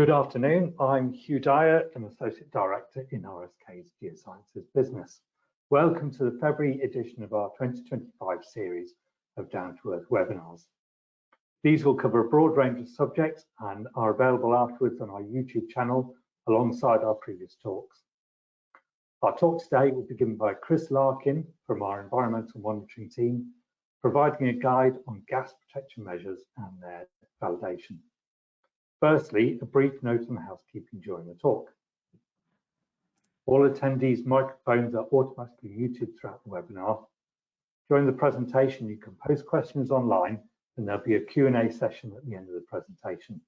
Good afternoon, I'm Hugh Dyer, an Associate Director in RSK's Geosciences business. Welcome to the February edition of our 2025 series of Down to Earth webinars. These will cover a broad range of subjects and are available afterwards on our YouTube channel alongside our previous talks. Our talk today will be given by Chris Larkin from our environmental monitoring team, providing a guide on gas protection measures and their validation. Firstly, a brief note on housekeeping during the talk. All attendees' microphones are automatically muted throughout the webinar. During the presentation, you can post questions online and there'll be a Q&A session at the end of the presentation.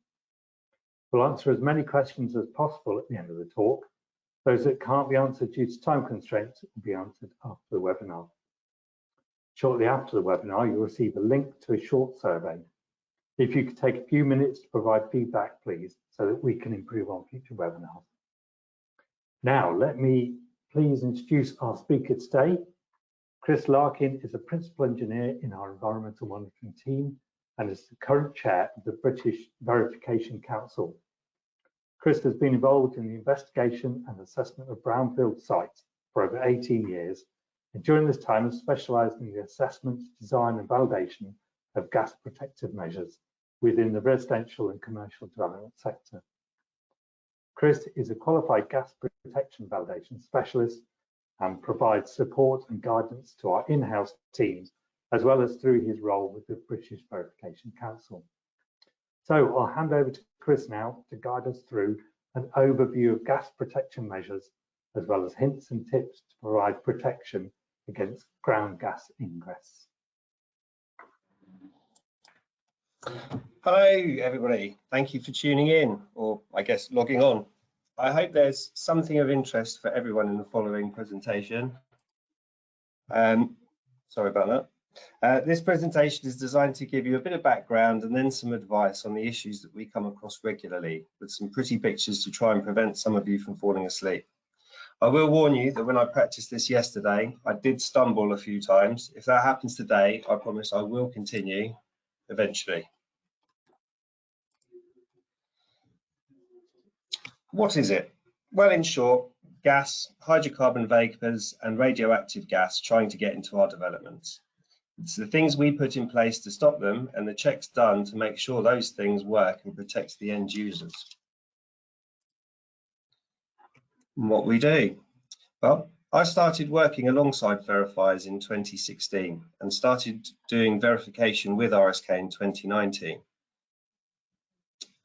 We'll answer as many questions as possible at the end of the talk. Those that can't be answered due to time constraints will be answered after the webinar. Shortly after the webinar, you'll receive a link to a short survey. If you could take a few minutes to provide feedback, please, so that we can improve on future webinars. Now, let me please introduce our speaker today. Chris Larkin is a Principal Engineer in our Environmental Monitoring team and is the current Chair of the British Verification Council. Chris has been involved in the investigation and assessment of brownfield sites for over 18 years, and during this time has specialised in the assessment, design and validation of gas protective measures within the residential and commercial development sector. Chris is a qualified gas protection validation specialist and provides support and guidance to our in-house teams, as well as through his role with the British Verification Council. So I'll hand over to Chris now to guide us through an overview of gas protection measures, as well as hints and tips to provide protection against ground gas ingress. Hello everybody, thank you for tuning in, or I guess logging on. I hope there's something of interest for everyone in the following presentation. Sorry about that. This presentation is designed to give you a bit of background and then some advice on the issues that we come across regularly, with some pretty pictures to try and prevent some of you from falling asleep. I will warn you that when I practiced this yesterday, I did stumble a few times. If that happens today, I promise I will continue eventually. What is it? Well, in short, gas, hydrocarbon vapours and radioactive gas trying to get into our developments. It's the things we put in place to stop them and the checks done to make sure those things work and protect the end users. And what we do? Well, I started working alongside verifiers in 2016 and started doing verification with RSK in 2019.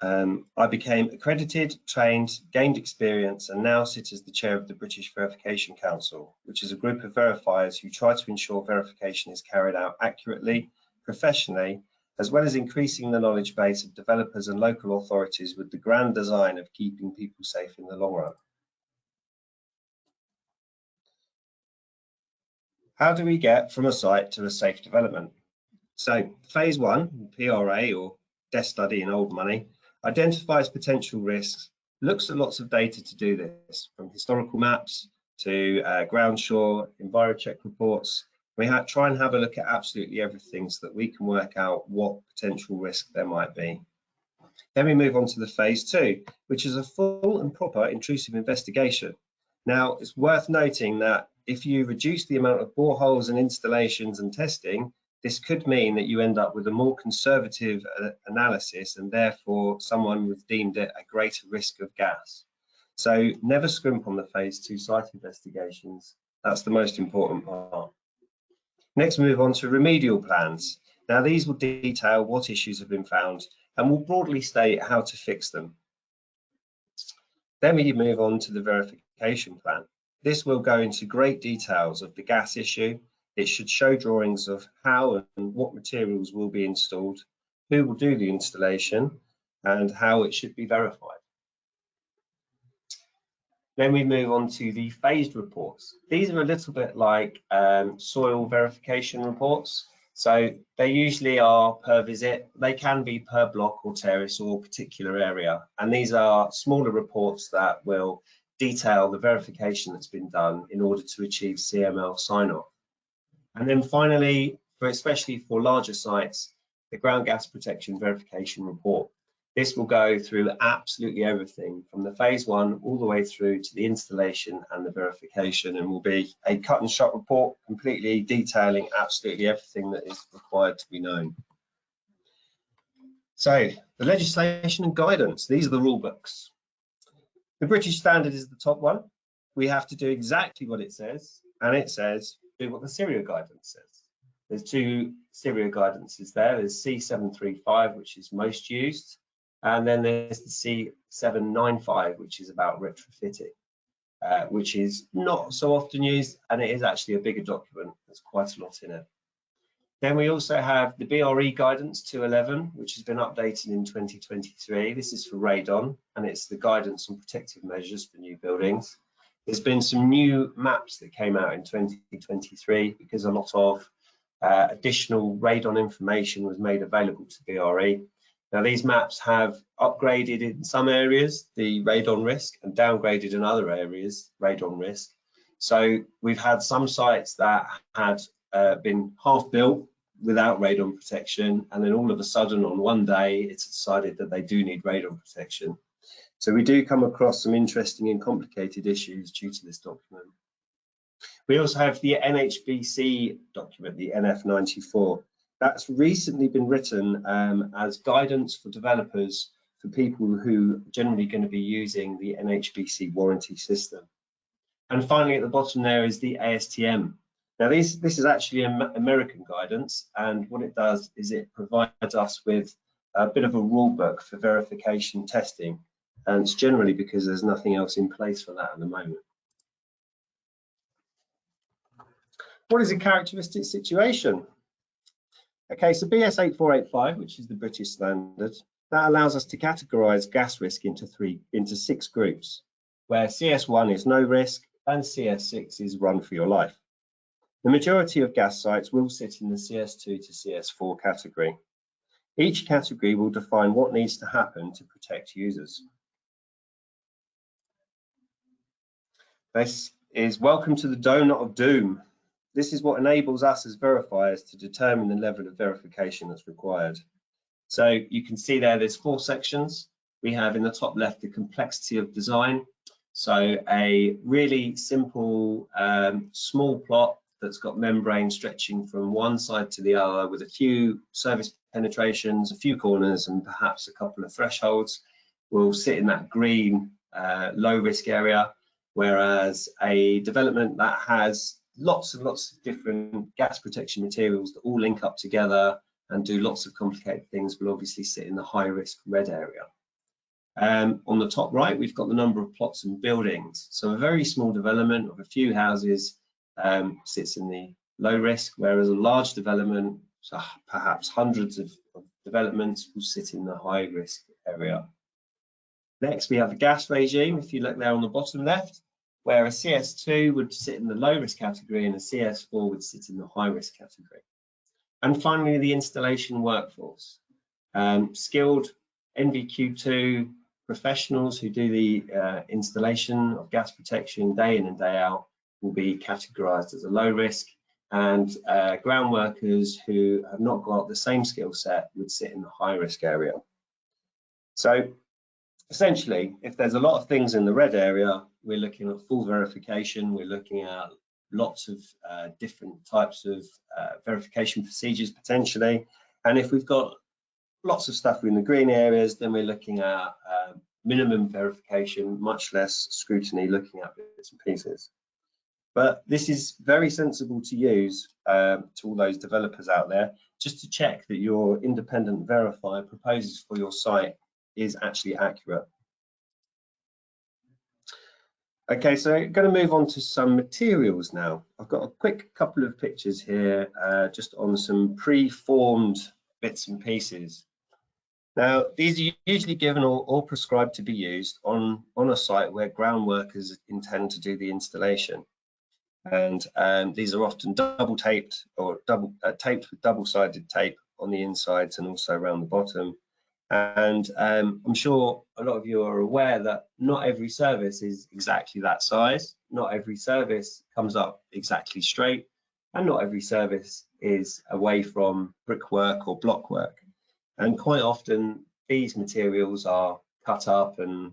I became accredited, trained, gained experience, and now sit as the chair of the British Verification Council, which is a group of verifiers who try to ensure verification is carried out accurately, professionally, as well as increasing the knowledge base of developers and local authorities with the grand design of keeping people safe in the long run. How do we get from a site to a safe development? So, phase one, PRA or death study in old money, identifies potential risks, looks at lots of data to do this, from historical maps to ground shore, EnviroCheck reports. We try and have a look at absolutely everything so that we can work out what potential risk there might be. Then we move on to the phase two, which is a full and proper intrusive investigation. Now, it's worth noting that if you reduce the amount of boreholes and installations and testing, this could mean that you end up with a more conservative analysis, and therefore someone would deem it a greater risk of gas. So never scrimp on the phase two site investigations. That's the most important part. Next, move on to remedial plans. Now, these will detail what issues have been found and will broadly state how to fix them. Then we move on to the verification plan. This will go into great details of the gas issue. It should show drawings of how and what materials will be installed, who will do the installation, and how it should be verified. Then we move on to the phased reports. These are a little bit like soil verification reports. So they usually are per visit. They can be per block or terrace or particular area. And these are smaller reports that will detail the verification that's been done in order to achieve CML sign-off. And then finally, especially for larger sites, the ground gas protection verification report. This will go through absolutely everything from the phase 1 all the way through to the installation and the verification, and will be a cut and shut report completely detailing absolutely everything that is required to be known. So the legislation and guidance, these are the rule books. The British standard is the top one. We have to do exactly what it says, and it says do what the Syria guidance says. There's 2 Syria guidances there. There's C735, which is most used, and then there's the C795, which is about retrofitting, which is not so often used, and it is actually a bigger document. There's quite a lot in it. Then we also have the BRE guidance 211, which has been updated in 2023. This is for radon, and it's the guidance on protective measures for new buildings. There's been some new maps that came out in 2023 because a lot of additional radon information was made available to BRE. Now, these maps have upgraded in some areas the radon risk and downgraded in other areas radon risk. So we've had some sites that had been half built without radon protection, and then all of a sudden on one day it's decided that they do need radon protection. So we do come across some interesting and complicated issues due to this document. We also have the NHBC document, the NF94. That's recently been written as guidance for developers for people who are generally going to be using the NHBC warranty system. And finally, at the bottom there is the ASTM. Now, this is actually American guidance, and what it does is it provides us with a bit of a rule book for verification testing, and it's generally because there's nothing else in place for that at the moment. What is a characteristic situation? Okay, so BS 8485, which is the British standard, that allows us to categorize gas risk into 6 groups, where CS1 is no risk and CS6 is run for your life. The majority of gas sites will sit in the CS2 to CS4 category. Each category will define what needs to happen to protect users. This is welcome to the donut of doom. This is what enables us as verifiers to determine the level of verification that's required. So you can see there's 4 sections. We have in the top left the complexity of design. So a really simple small plot that's got membrane stretching from one side to the other with a few service penetrations, a few corners, and perhaps a couple of thresholds will sit in that green low risk area, whereas a development that has lots and lots of different gas protection materials that all link up together and do lots of complicated things will obviously sit in the high risk red area. On the top right, we've got the number of plots and buildings. So a very small development of a few houses sits in the low risk, whereas a large development, so perhaps hundreds of developments, will sit in the high risk area. Next, we have the gas regime. If you look there on the bottom left, where a CS2 would sit in the low risk category and a CS4 would sit in the high risk category. And finally, the installation workforce. Skilled NVQ2 professionals who do the installation of gas protection day in and day out will be categorized as a low risk, and ground workers who have not got the same skill set would sit in the high risk area. So essentially, if there's a lot of things in the red area, we're looking at full verification, we're looking at lots of different types of verification procedures potentially, and if we've got lots of stuff in the green areas, then we're looking at minimum verification, much less scrutiny, looking at bits and pieces. But this is very sensible to use to all those developers out there, just to check that your independent verifier proposes for your site is actually accurate. Okay, so I'm going to move on to some materials now. I've got a quick couple of pictures here just on some pre-formed bits and pieces. Now, these are usually given or prescribed to be used on a site where ground workers intend to do the installation. And these are often double taped or taped with double-sided tape on the insides and also around the bottom. And I'm sure a lot of you are aware that not every service is exactly that size. Not every service comes up exactly straight, and not every service is away from brickwork or blockwork. And quite often these materials are cut up and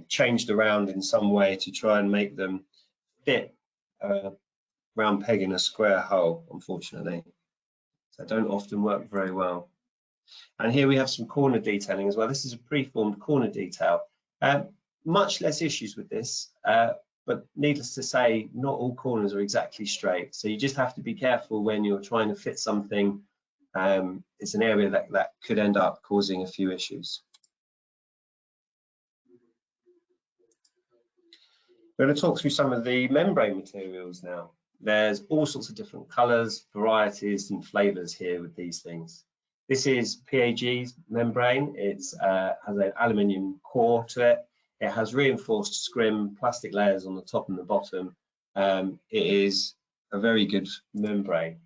changed around in some way to try and make them fit a round peg in a square hole, unfortunately. So they don't often work very well. And here we have some corner detailing as well. This is a preformed corner detail. Much less issues with this, but needless to say, not all corners are exactly straight. So you just have to be careful when you're trying to fit something. It's an area that could end up causing a few issues. We're going to talk through some of the membrane materials now. There's all sorts of different colors, varieties and flavors here with these things. This is PAG's membrane. It has an aluminium core to it. It has reinforced scrim plastic layers on the top and the bottom. It is a very good membrane,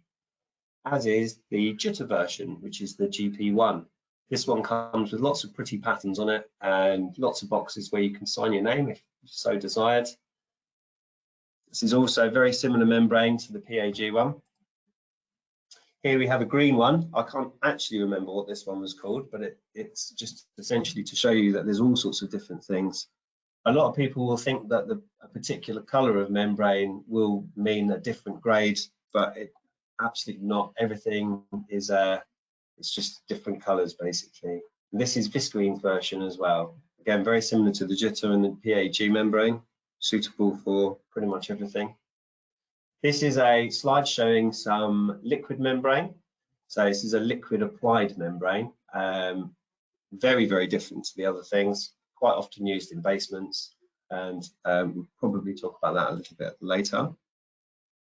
as is the jitter version, which is the GP1. This one comes with lots of pretty patterns on it and lots of boxes where you can sign your name if so desired. This is also a very similar membrane to the PAG one. Here we have a green one. I can't actually remember what this one was called, but it's just essentially to show you that there's all sorts of different things. A lot of people will think that a particular color of membrane will mean a different grade, but absolutely not. Everything is it's just different colors basically. And this is visqueen's version as well. Again, very similar to the jitter and the PAG membrane, suitable for pretty much everything. This is a slide showing some liquid membrane. So this is a liquid applied membrane. Very, very different to the other things, quite often used in basements, and we'll probably talk about that a little bit later.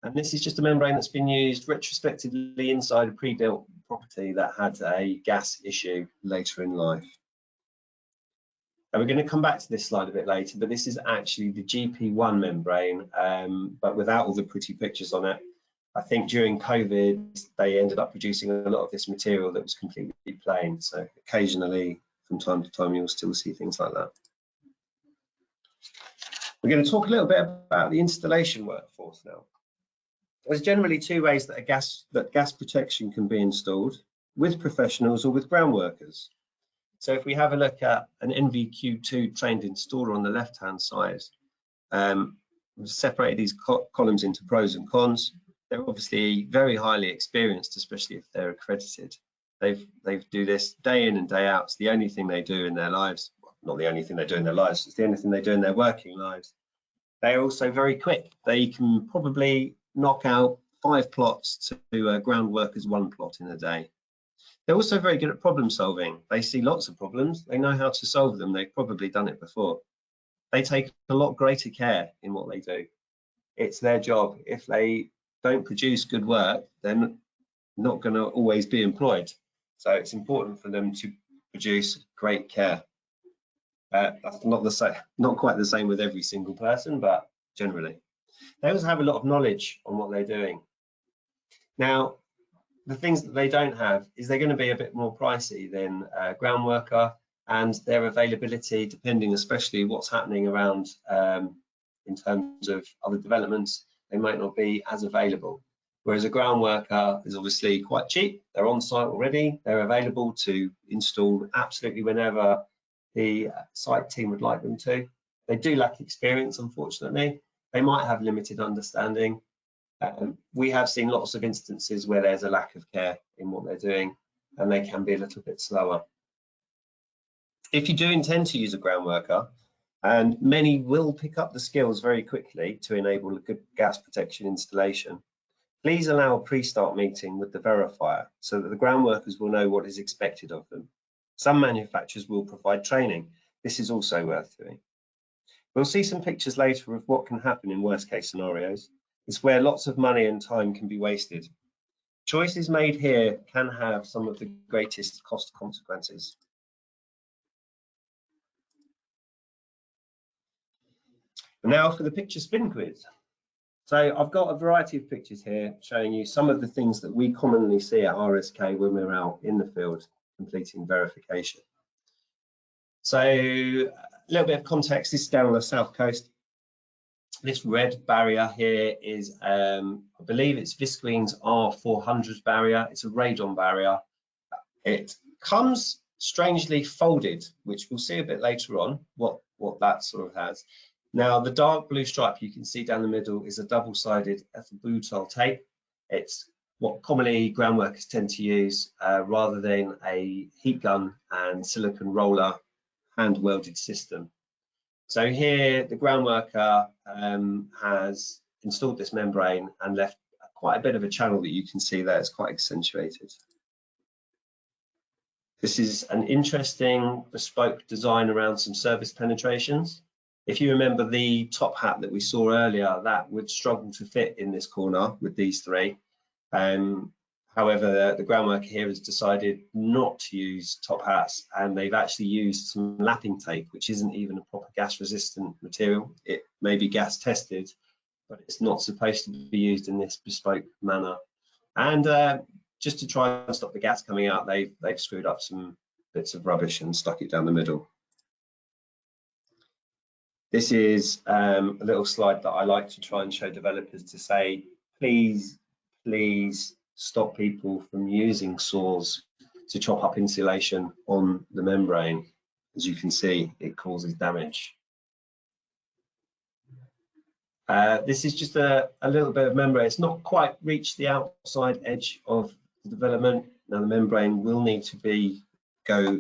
And this is just a membrane that's been used retrospectively inside a pre-built property that had a gas issue later in life. And we're going to come back to this slide a bit later, but this is actually the GP1 membrane, but without all the pretty pictures on it. I think during COVID, they ended up producing a lot of this material that was completely plain. So occasionally, from time to time, you'll still see things like that. We're going to talk a little bit about the installation workforce now. There's generally two ways that gas protection can be installed, with professionals or with ground workers. So if we have a look at an NVQ2 trained installer on the left-hand side, we've separated these columns into pros and cons. They're obviously very highly experienced, especially if they're accredited. They do this day in and day out. It's the only thing they do in their lives. Well, not the only thing they do in their lives, it's the only thing they do in their working lives. They're also very quick. They can probably knock out 5 plots to a ground worker's 1 plot in a day. They're also very good at problem solving. They see lots of problems. They know how to solve them. They've probably done it before. They take a lot greater care in what they do. It's their job. If they don't produce good work, they're not going to always be employed. So it's important for them to produce great care. That's not quite the same with every single person, but generally. They also have a lot of knowledge on what they're doing. Now, the things that they don't have is they're going to be a bit more pricey than a ground worker, and their availability, depending especially what's happening around in terms of other developments, they might not be as available. Whereas a ground worker is obviously quite cheap. They're on site already. They're available to install absolutely whenever the site team would like them to. They do lack experience, unfortunately. They might have limited understanding. We have seen lots of instances where there's a lack of care in what they're doing, and they can be a little bit slower. If you do intend to use a ground worker, and many will pick up the skills very quickly to enable a good gas protection installation, please allow a pre-start meeting with the verifier so that the ground workers will know what is expected of them. Some manufacturers will provide training. This is also worth doing. We'll see some pictures later of what can happen in worst case scenarios. It's where lots of money and time can be wasted. Choices made here can have some of the greatest cost consequences. Now for the picture spin quiz. So I've got a variety of pictures here showing you some of the things that we commonly see at RSK when we're out in the field completing verification. So a little bit of context, this is down on the south coast. This red barrier here is, I believe it's visqueen's R400 barrier. It's a radon barrier. It comes strangely folded, which we'll see a bit later on what that sort of has. Now, the dark blue stripe you can see down the middle is a double-sided ethyl butyl tape. It's what commonly ground workers tend to use rather than a heat gun and silicon roller hand welded system. So here the ground worker has installed this membrane and left quite a bit of a channel that you can see there. It's quite accentuated. This is an interesting bespoke design around some surface penetrations. If you remember the top hat that we saw earlier, that would struggle to fit in this corner with these three. However, the ground worker here has decided not to use top hats, and they've actually used some lapping tape, which isn't even a proper gas resistant material. It may be gas tested, but it's not supposed to be used in this bespoke manner. And just to try and stop the gas coming out, they've screwed up some bits of rubbish and stuck it down the middle. This is a little slide that I like to try and show developers to say, please stop people from using saws to chop up insulation on the membrane. As you can see, it causes damage. This is just a little bit of membrane. It's not quite reached the outside edge of the development. Now the membrane will need to go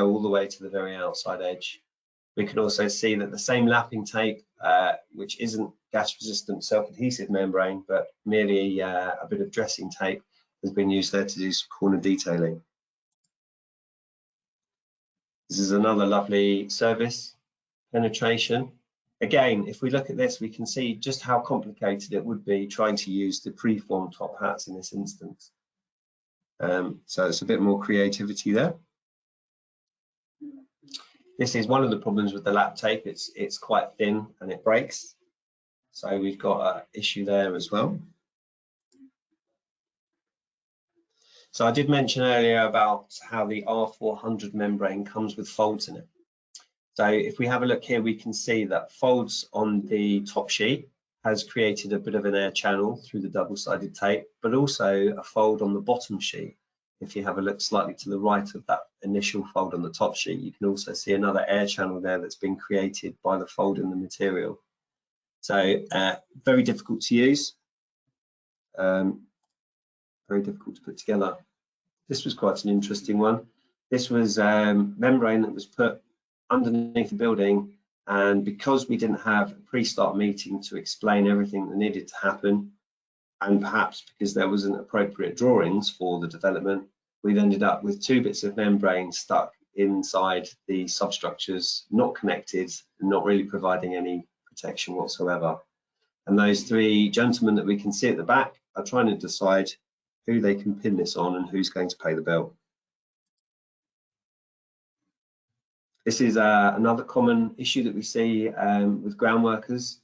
all the way to the very outside edge. We can also see that the same lapping tape, which isn't gas resistant self-adhesive membrane, but merely a bit of dressing tape, has been used there to do some corner detailing. This is another lovely service penetration. Again, if we look at this, we can see just how complicated it would be trying to use the preformed top hats in this instance. So it's a bit more creativity there. This is one of the problems with the lap tape. It's quite thin and it breaks. So we've got an issue there as well. So I did mention earlier about how the R400 membrane comes with folds in it. So if we have a look here, we can see that folds on the top sheet has created a bit of an air channel through the double-sided tape, but also a fold on the bottom sheet. If you have a look slightly to the right of that initial fold on the top sheet, you can also see another air channel there that's been created by the fold in the material. So very difficult to use, very difficult to put together. This was quite an interesting one. This was membrane that was put underneath the building, and because we didn't have a pre-start meeting to explain everything that needed to happen, and perhaps because there wasn't appropriate drawings for the development, we've ended up with two bits of membrane stuck inside the substructures, not connected, not really providing any protection whatsoever. And those three gentlemen that we can see at the back are trying to decide who they can pin this on and who's going to pay the bill. This is another common issue that we see with ground workers,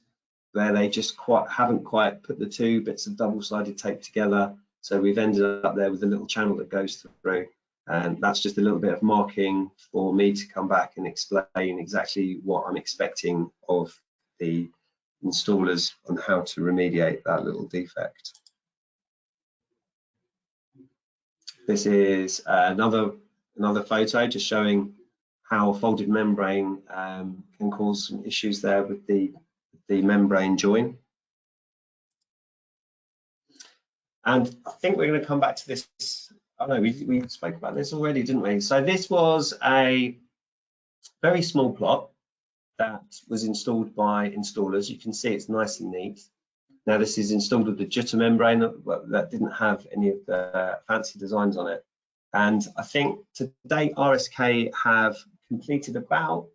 where they just haven't quite put the two bits of double-sided tape together. So we've ended up there with a little channel that goes through. And that's just a little bit of marking for me to come back and explain exactly what I'm expecting of the installers on how to remediate that little defect. This is another photo just showing how folded membrane can cause some issues there with the membrane join. And I think we're going to come back to this. Oh no, we spoke about this already, didn't we? So this was a very small plot that was installed by installers. You can see it's nice and neat. Now this is installed with the jutta membrane that didn't have any of the fancy designs on it. And I think to date RSK have completed about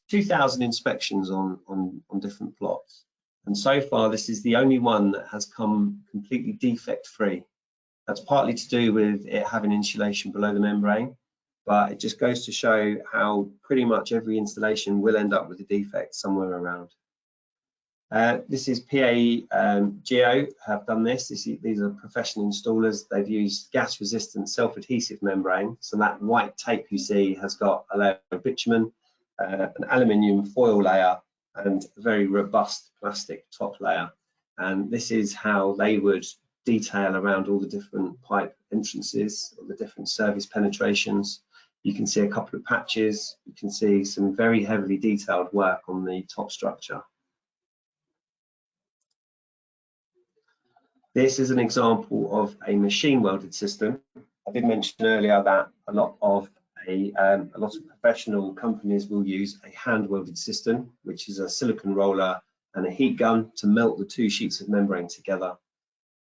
2,000 inspections on different plots. And so far this is the only one that has come completely defect free. That's partly to do with it having insulation below the membrane, but it just goes to show how pretty much every installation will end up with a defect somewhere around. This is PA Geo have done this. These are professional installers. They've used gas resistant self-adhesive membrane. So that white tape you see has got a layer of bitumen, an aluminium foil layer, and a very robust plastic top layer. And this is how they would detail around all the different pipe entrances, all the different service penetrations. You can see a couple of patches. You can see some very heavily detailed work on the top structure. This is an example of a machine welded system. I did mention earlier that a lot of professional companies will use a hand welded system, which is a silicon roller and a heat gun to melt the two sheets of membrane together.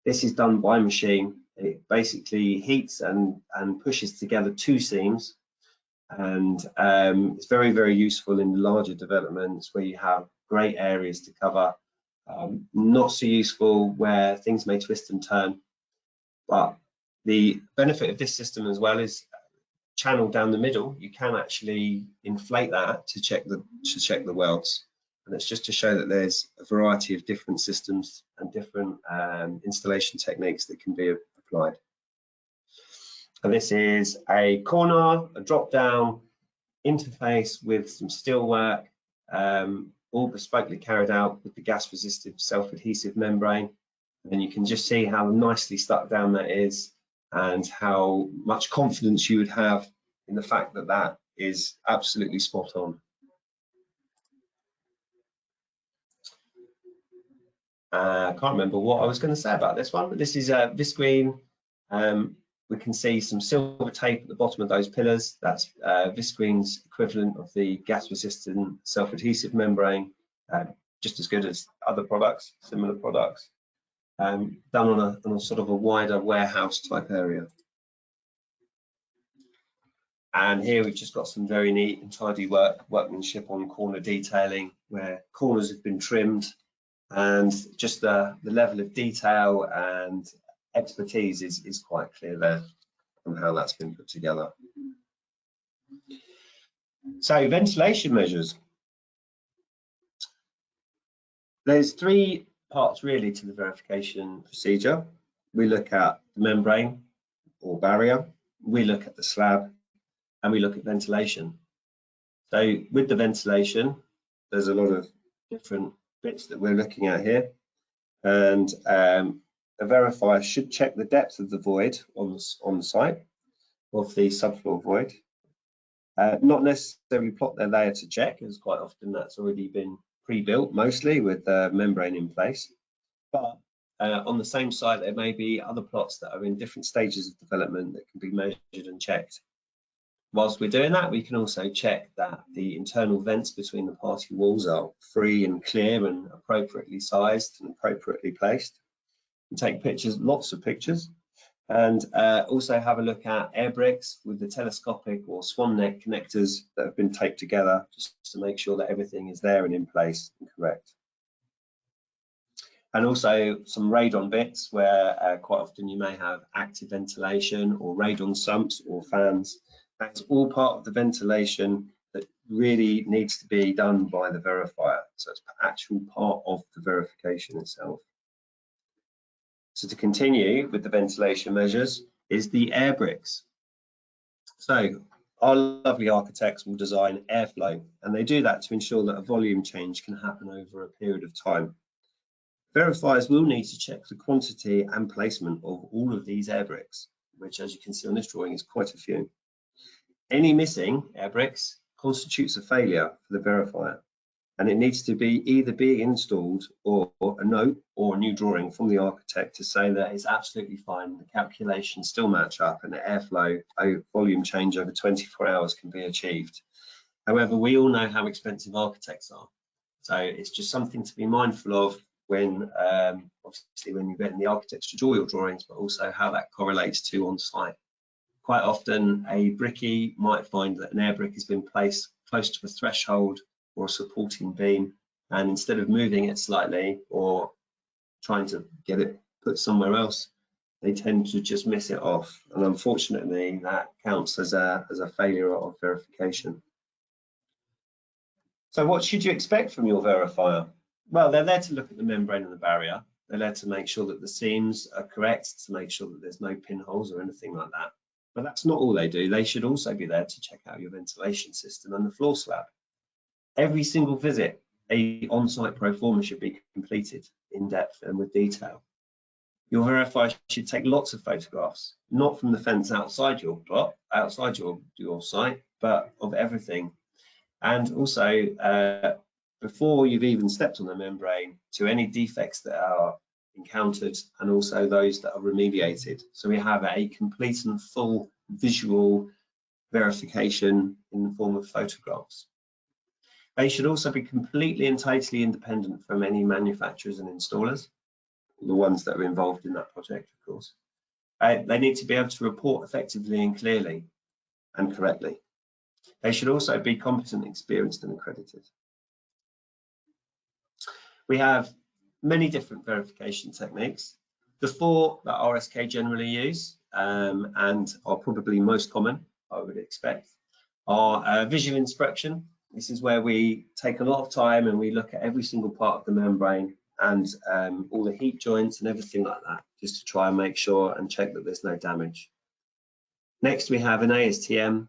This is done by machine. It basically heats and pushes together two seams, and it's very, very useful in larger developments where you have great areas to cover. Not so useful where things may twist and turn, but the benefit of this system as well is channel down the middle. You can actually inflate that to check the welds, and it's just to show that there's a variety of different systems and different installation techniques that can be applied. And this is a corner, a drop down interface with some steel work, all bespokely carried out with the gas resistive self-adhesive membrane. And you can just see how nicely stuck down that is and how much confidence you would have in the fact that that is absolutely spot on. I can't remember what I was going to say about this one, but this is visqueen. We can see some silver tape at the bottom of those pillars. That's visqueen's equivalent of the gas-resistant self-adhesive membrane, just as good as other products, similar products, done on a sort of a wider warehouse type area. And here we've just got some very neat and tidy workmanship on corner detailing, where corners have been trimmed, and just the level of detail and expertise is quite clear there on how that's been put together. So ventilation measures. There's three parts really to the verification procedure. We look at the membrane or barrier, we look at the slab, and we look at ventilation. So with the ventilation, there's a lot of different bits that we're looking at here, and a verifier should check the depth of the void on the site of the subfloor void. Not necessarily plot their layer to check, as quite often that's already been pre-built, mostly with the membrane in place. But on the same site, there may be other plots that are in different stages of development that can be measured and checked. Whilst we're doing that, we can also check that the internal vents between the party walls are free and clear and appropriately sized and appropriately placed. We take pictures, lots of pictures, and also have a look at air bricks with the telescopic or swan neck connectors that have been taped together, just to make sure that everything is there and in place and correct. And also some radon bits where quite often you may have active ventilation or radon sumps or fans. That's all part of the ventilation that really needs to be done by the verifier. So it's actual part of the verification itself. So to continue with the ventilation measures is the air bricks. So our lovely architects will design airflow, and they do that to ensure that a volume change can happen over a period of time. Verifiers will need to check the quantity and placement of all of these air bricks, which, as you can see on this drawing, is quite a few. Any missing air bricks constitutes a failure for the verifier, and it needs to be either be installed or a note or a new drawing from the architect to say that it's absolutely fine, the calculations still match up, and the airflow volume change over 24 hours can be achieved. However, we all know how expensive architects are, so it's just something to be mindful of when obviously when you're getting the architects to draw your drawings, but also how that correlates to on site. Quite often a brickie might find that an air brick has been placed close to a threshold or a supporting beam, and instead of moving it slightly or trying to get it put somewhere else, they tend to just miss it off, and unfortunately that counts as a failure of verification. So what should you expect from your verifier? Well, they're there to look at the membrane and the barrier. They're there to make sure that the seams are correct, to make sure that there's no pinholes or anything like that. But that's not all they do. They should also be there to check out your ventilation system and the floor slab. Every single visit, a on-site pro forma should be completed in depth and with detail. Your verifier should take lots of photographs, not from the fence outside your plot, outside your site, but of everything. And also, before you've even stepped on the membrane, to any defects that are encountered and also those that are remediated. So we have a complete and full visual verification in the form of photographs. They should also be completely and totally independent from any manufacturers and installers, the ones that are involved in that project, of course. They need to be able to report effectively and clearly and correctly. They should also be competent, experienced and accredited. We have many different verification techniques. The 4 that RSK generally use and are probably most common, I would expect, are visual inspection. This is where we take a lot of time and we look at every single part of the membrane and all the heat joints and everything like that, just to try and make sure and check that there's no damage. Next, we have an ASTM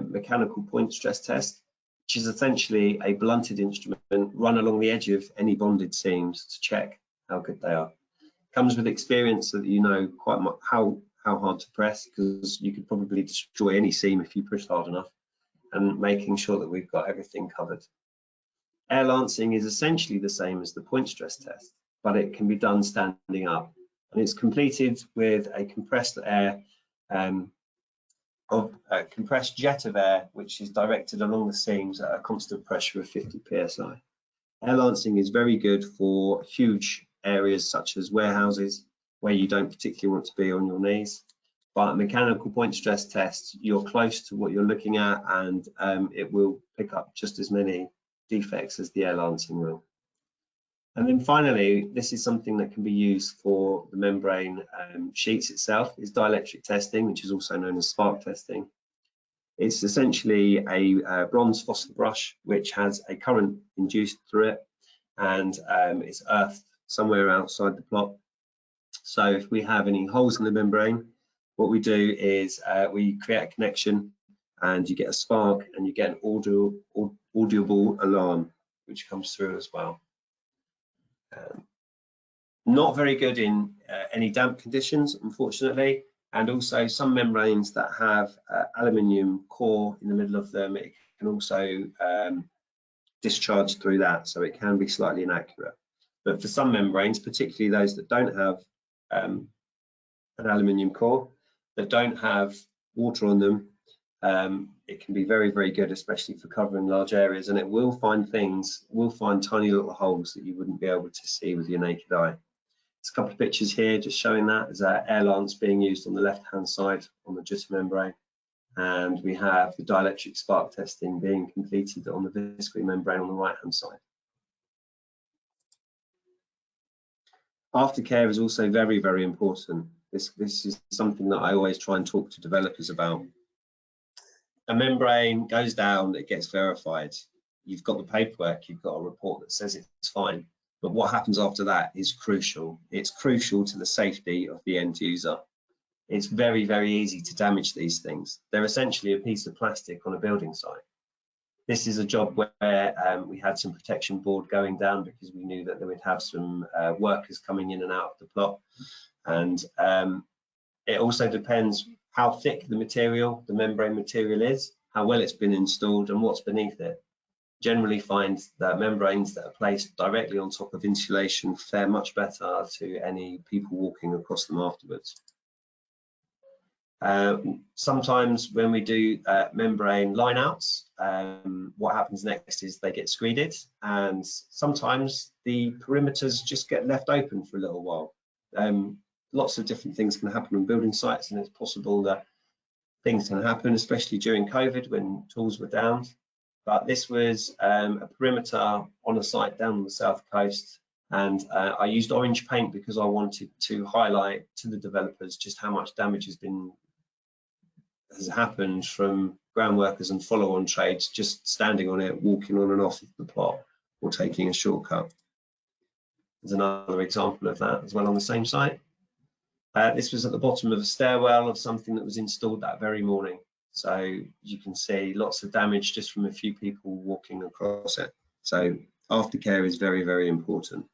mechanical point stress test, which is essentially a blunted instrument run along the edge of any bonded seams to check how good they are. Comes with experience so that you know quite much how hard to press, because you could probably destroy any seam if you push hard enough, and making sure that we've got everything covered. Air lancing is essentially the same as the point stress test, but it can be done standing up, and it's completed with a compressed air a compressed jet of air which is directed along the seams at a constant pressure of 50 psi. Air lancing is very good for huge areas such as warehouses where you don't particularly want to be on your knees, but mechanical point stress tests, you're close to what you're looking at, and it will pick up just as many defects as the air lancing will. And then finally, this is something that can be used for the membrane sheets itself, is dielectric testing, which is also known as spark testing. It's essentially a bronze phosphor brush which has a current induced through it, and it's earthed somewhere outside the plot. So if we have any holes in the membrane, what we do is we create a connection and you get a spark and you get an audible alarm which comes through as well. Not very good in any damp conditions, unfortunately, and also some membranes that have aluminium core in the middle of them, it can also discharge through that, so it can be slightly inaccurate. But for some membranes, particularly those that don't have an aluminium core, that don't have water on them, it can be very, very good, especially for covering large areas, and it will find tiny little holes that you wouldn't be able to see with your naked eye. There's a couple of pictures here just showing that. There's air lance being used on the left-hand side on the jitter membrane, and we have the dielectric spark testing being completed on the viscous membrane on the right-hand side. Aftercare is also very, very important. This is something that I always try and talk to developers about. A membrane goes down, it gets verified. You've got the paperwork, you've got a report that says it's fine. But what happens after that is crucial. It's crucial to the safety of the end user. It's very, very easy to damage these things. They're essentially a piece of plastic on a building site. This is a job where we had some protection board going down because we knew that they would have some workers coming in and out of the plot. And it also depends how thick the material, the membrane material is, how well it's been installed and what's beneath it. Generally find that membranes that are placed directly on top of insulation fare much better to any people walking across them afterwards. Sometimes when we do membrane lineouts, what happens next is they get screeded, and sometimes the perimeters just get left open for a little while. Lots of different things can happen on building sites, and it's possible that things can happen, especially during COVID when tools were down. But this was a perimeter on a site down on the south coast, and I used orange paint because I wanted to highlight to the developers just how much damage has happened from ground workers and follow-on trades just standing on it, walking on and off of the plot, or taking a shortcut. There's another example of that as well on the same site. This was at the bottom of a stairwell of something that was installed that very morning. So you can see lots of damage just from a few people walking across it. So aftercare is very, very important.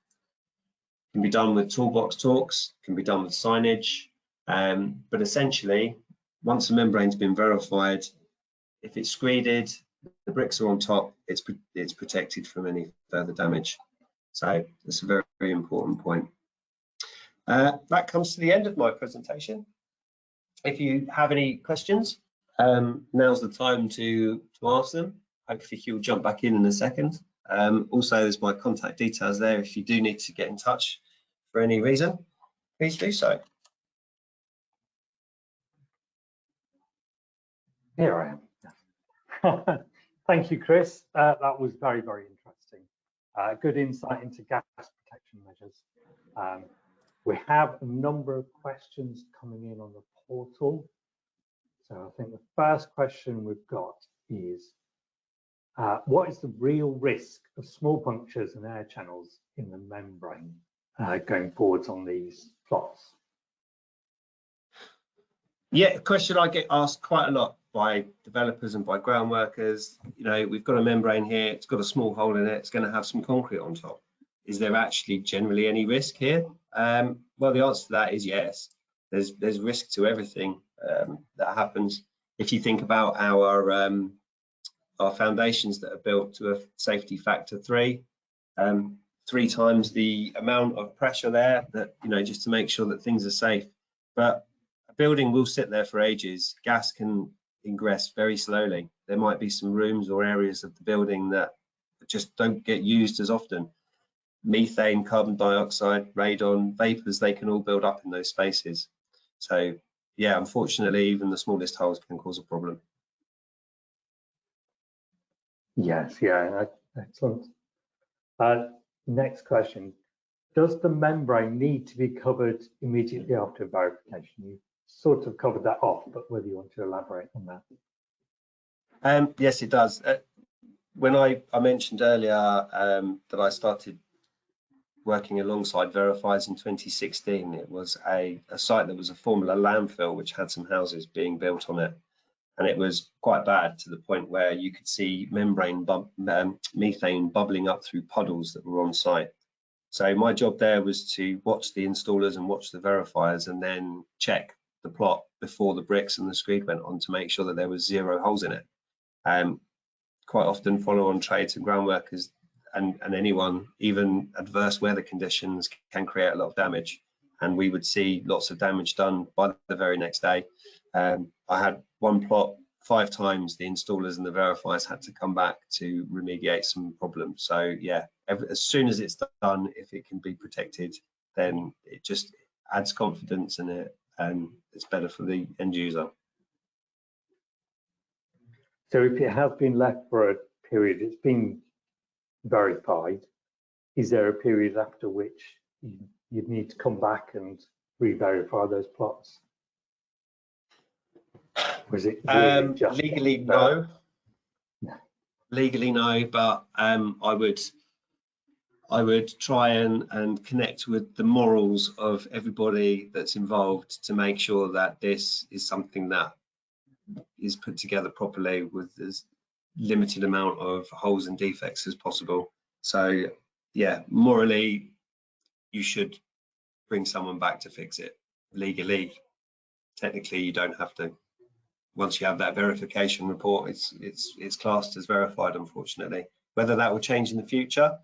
Can be done with toolbox talks, can be done with signage, but essentially, once a membrane's been verified, if it's screeded, the bricks are on top, it's protected from any further damage. So that's a very, very important point. That comes to the end of my presentation. If you have any questions, now's the time to ask them. Hopefully you'll jump back in a second. Also, there's my contact details there. If you do need to get in touch for any reason, please do so. Here I am. Thank you, Chris. That was very, very interesting. Good insight into gas protection measures. We have a number of questions coming in on the portal. So I think the first question we've got is, what is the real risk of small punctures and air channels in the membrane going forwards on these plots? Yeah, a question I get asked quite a lot by developers and by ground workers. You know, we've got a membrane here, it's got a small hole in it, it's going to have some concrete on top. Is there actually generally any risk here? Well, the answer to that is yes. There's risk to everything that happens. If you think about our foundations that are built to a safety factor 3 times the amount of pressure there, that, you know, just to make sure that things are safe. But a building will sit there for ages. Gas can ingress very slowly. There might be some rooms or areas of the building that just don't get used as often. Methane, carbon dioxide, radon, vapors, they can all build up in those spaces. So yeah, unfortunately, even the smallest holes can cause a problem. Yes, yeah, excellent. Next question. Does the membrane need to be covered immediately after verification? You sort of covered that off, but whether you want to elaborate on that. Yes, it does. When I mentioned earlier that I started working alongside Verifiers in 2016, it was a site that was a former landfill which had some houses being built on it, and it was quite bad to the point where you could see membrane methane bubbling up through puddles that were on site. So my job there was to watch the installers and watch the verifiers and then check the plot before the bricks and the screed went on to make sure that there was 0 holes in it. Quite often follow-on trades and ground workers and anyone, even adverse weather conditions, can create a lot of damage, and we would see lots of damage done by the very next day. I had one plot 5 times the installers and the verifiers had to come back to remediate some problems. So yeah, as soon as it's done, if it can be protected, then it just adds confidence in it and it's better for the end user. So if it has been left for a period, it's been verified, is there a period after which you'd need to come back and re-verify those plots? Or is it really just legally no? Legally no, but I would try and connect with the morals of everybody that's involved to make sure that this is something that is put together properly with as limited amount of holes and defects as possible. So yeah, morally you should bring someone back to fix it. Legally, technically you don't have to. Once you have that verification report, it's classed as verified, unfortunately. Whether that will change in the future,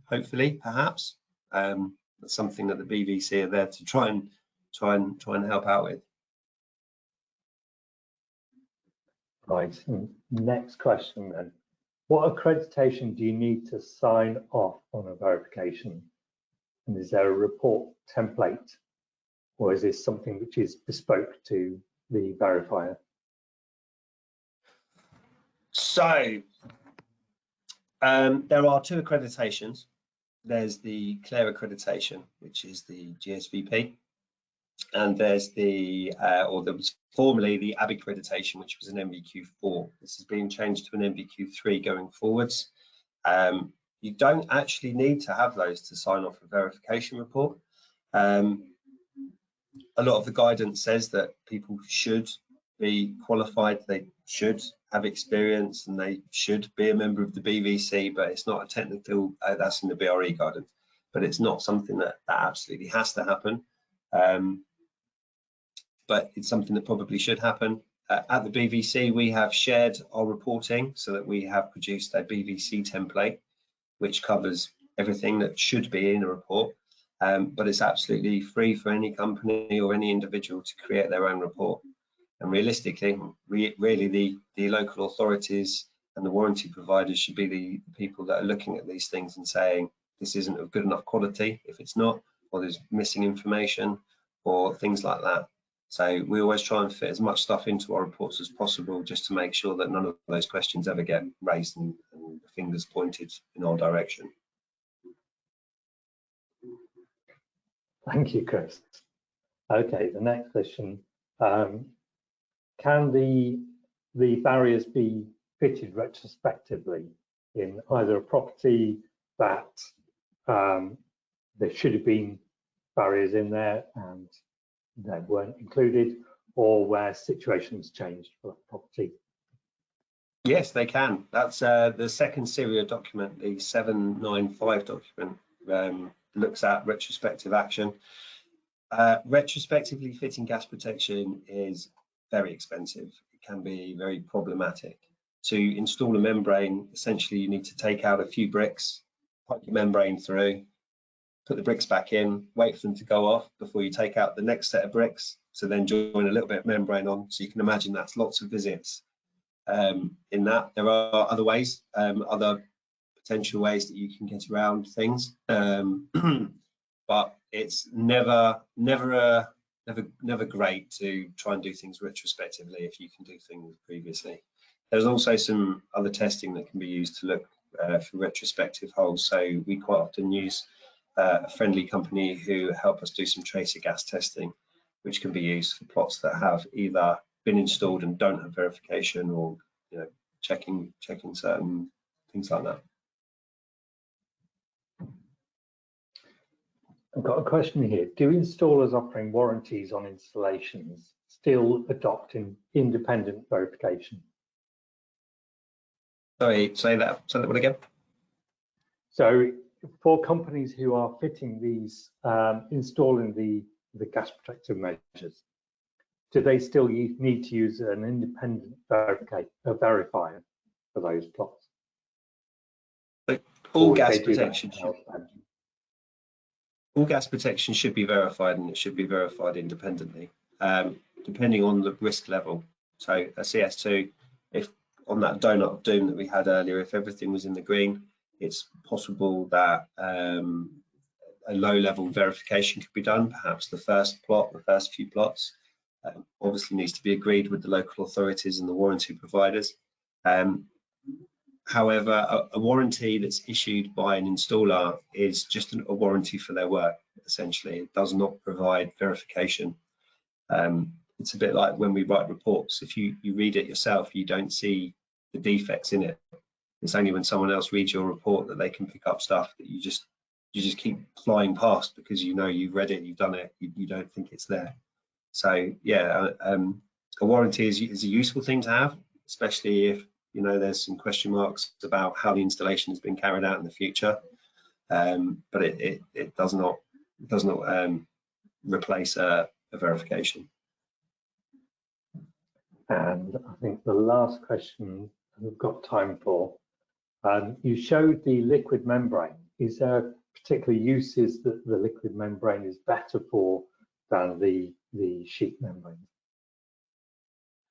hopefully, perhaps, that's something that the BVC are there to try and help out with. Right. Next question then. What accreditation do you need to sign off on a verification? And is there a report template, or is this something which is bespoke to the verifier? So there are 2 accreditations. There's the CLARE accreditation, which is the GSVP, and there's the or there was formerly the AB accreditation, which was an MVQ4. This has been changed to an MVQ3 going forwards. You don't actually need to have those to sign off a verification report. A lot of the guidance says that people should be qualified, they should have experience, and they should be a member of the BVC, but it's not a technical, that's in the BRE guidance, but it's not something that absolutely has to happen. But it's something that probably should happen. At the BVC, we have shared our reporting so that we have produced a BVC template, which covers everything that should be in a report. But it's absolutely free for any company or any individual to create their own report. And realistically, really the local authorities and the warranty providers should be the people that are looking at these things and saying, this isn't of good enough quality if it's not, or there's missing information or things like that. So we always try and fit as much stuff into our reports as possible, just to make sure that none of those questions ever get raised and the fingers pointed in our direction. Thank you, Chris. Okay, the next question. Can the barriers be fitted retrospectively in either a property that there should have been barriers in there and they weren't included, or where situations changed for that property? Yes, they can. That's the second serial document, the 795 document, looks at retrospective action. Retrospectively fitting gas protection is very expensive. It can be very problematic. To install a membrane, essentially you need to take out a few bricks, pipe your membrane through, put the bricks back in, wait for them to go off before you take out the next set of bricks, to then join a little bit of membrane on. So you can imagine that's lots of visits. In that, there are other ways, other potential ways that you can get around things, but it's never great to try and do things retrospectively if you can do things previously. There's also some other testing that can be used to look for retrospective holes. So we quite often use a friendly company who help us do some tracer gas testing, which can be used for plots that have either been installed and don't have verification, or checking certain things like that. I've got a question here. Do installers offering warranties on installations still adopt independent verification? Sorry, say that one again. So for companies who are fitting these, installing the gas protective measures, do they still need to use an independent verifier for those plots? All gas protection should be verified, and it should be verified independently, depending on the risk level. So a CS2, if on that donut of doom that we had earlier, if everything was in the green, it's possible that a low-level verification could be done. Perhaps the first few plots obviously needs to be agreed with the local authorities and the warranty providers. However, a warranty that's issued by an installer is just a warranty for their work, essentially. It does not provide verification. It's a bit like when we write reports. If you read it yourself, you don't see the defects in it. It's only when someone else reads your report that they can pick up stuff that you just keep flying past, because you've read it, you've done it, you don't think it's there. So yeah, a warranty is a useful thing to have, especially if there's some question marks about how the installation has been carried out in the future. But it does not replace a verification. And I think the last question we've got time for, you showed the liquid membrane. Is there particular uses that the liquid membrane is better for than the sheet membrane?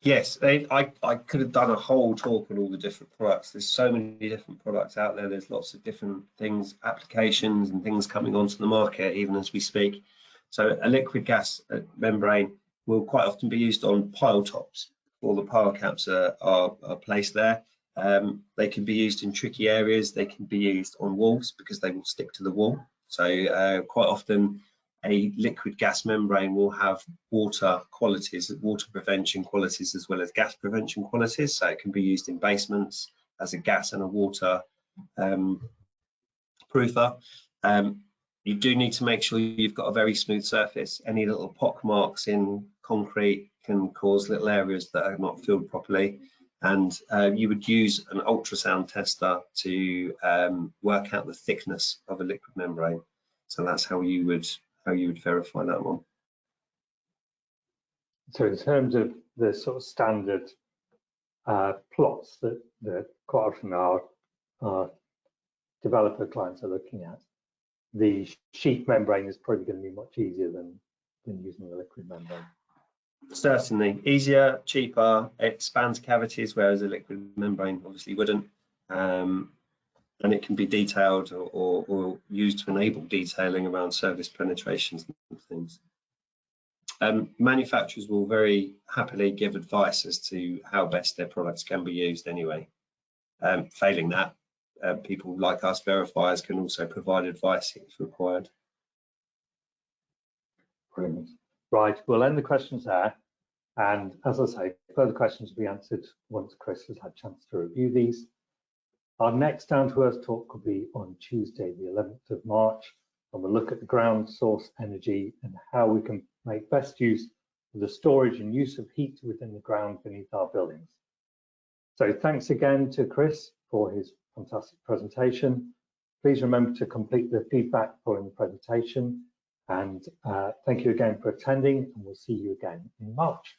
Yes, I could have done a whole talk on all the different products. There's so many different products out there. There's lots of different things, applications and things coming onto the market even as we speak. So a liquid gas membrane will quite often be used on pile tops. All the pile caps are placed there. They can be used in tricky areas. They can be used on walls because they will stick to the wall. So quite often a liquid gas membrane will have water qualities, water prevention qualities, as well as gas prevention qualities. So it can be used in basements as a gas and a water proofer. You do need to make sure you've got a very smooth surface. Any little pock marks in concrete can cause little areas that are not filled properly. And you would use an ultrasound tester to work out the thickness of a liquid membrane. So that's how you would verify that one. So in terms of the sort of standard plots that quite often our developer clients are looking at, the sheet membrane is probably going to be much easier than using the liquid membrane. Certainly easier, cheaper, it expands cavities, whereas a liquid membrane obviously wouldn't. And it can be detailed or used to enable detailing around surface penetrations and things. Manufacturers will very happily give advice as to how best their products can be used anyway. Failing that, people like us verifiers can also provide advice if required. Brilliant. Right, we'll end the questions there. And as I say, further questions will be answered once Chris has had a chance to review these. Our next Down to Earth talk will be on Tuesday, the 11th of March, and we'll look at the ground source energy and how we can make best use of the storage and use of heat within the ground beneath our buildings. So thanks again to Chris for his fantastic presentation. Please remember to complete the feedback following the presentation. And thank you again for attending, and we'll see you again in March.